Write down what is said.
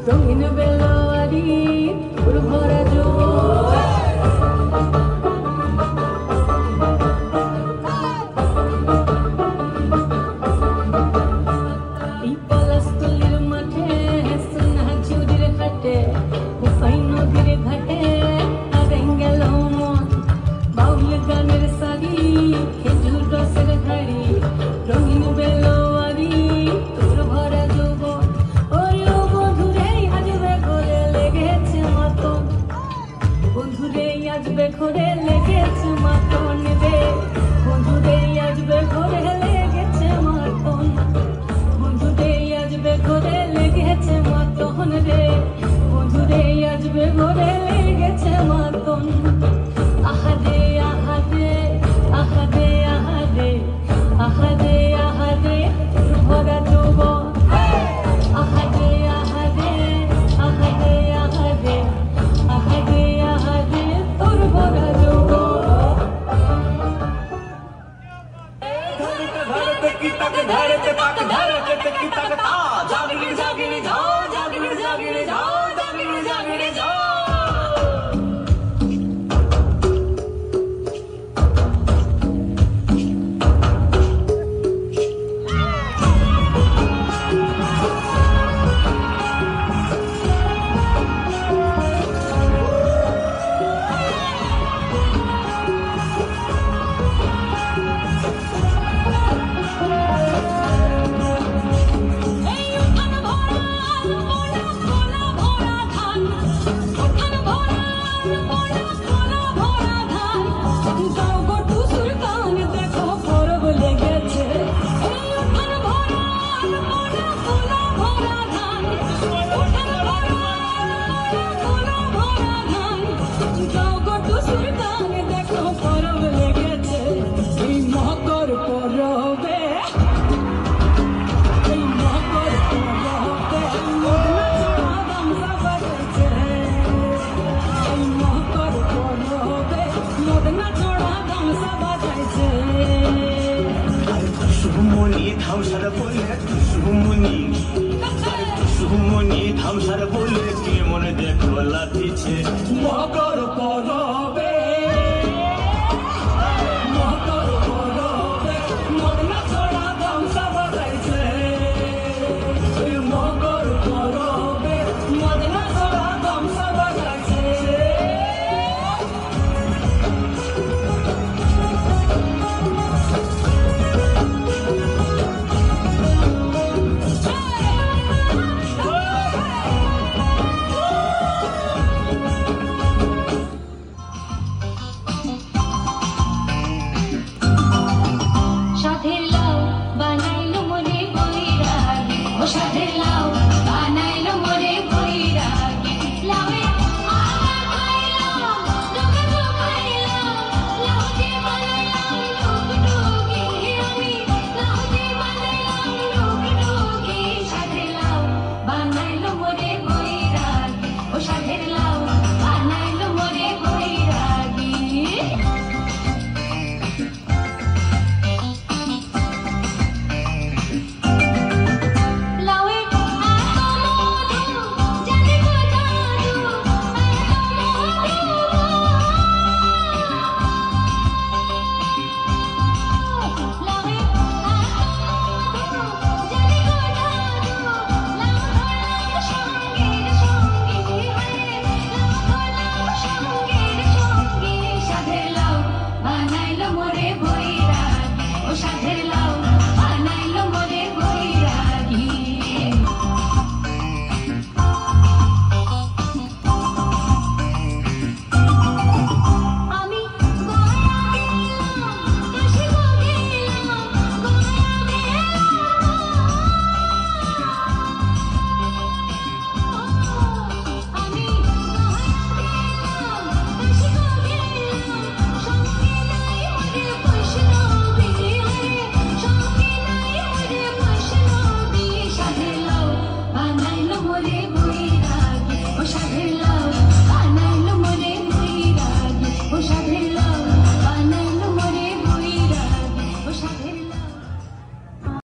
রঙিন বেলোয়ারি ফুল ভরা যৌবন এই পলাশতলির মাঠে সোনা ঝুড়ির ঘাটে হুসাইন নদীর ঘাটে হারাই গেল মন বাউল গানের সারি খেজুর রসের ধারি রঙিন বেলোয়ারি তোর ভরা যৌবন ওরে বন্ধুরে আজবে ঘরে লেগেছে মাতন বন্ধুরে আজবে ঘরে লেগেছে মাতন রে বন্ধুরে আজবে ঘরে লেগেছে মাতন বন্ধুরে আজবে ঘরে লেগেছে মাতন রে বন্ধুরে আজবে ঘরে লেগেছে মাতন আহারে আহারে আহারে আহারে আহারে আহারে তোর ভরা যৌবন আহারে আহারে আহারে আহারে আহারে আহারে তোর ভরা যৌবন धड़ते की तक धड़ते तक धड़ते की तक ता जागने जागने जाओ जागने जागने जाओ जागने जागने जाओ ধামসার বলে সুমনি সুমনি ধামসার বলে কি মনে দেখো লাথিছে মকর পরবে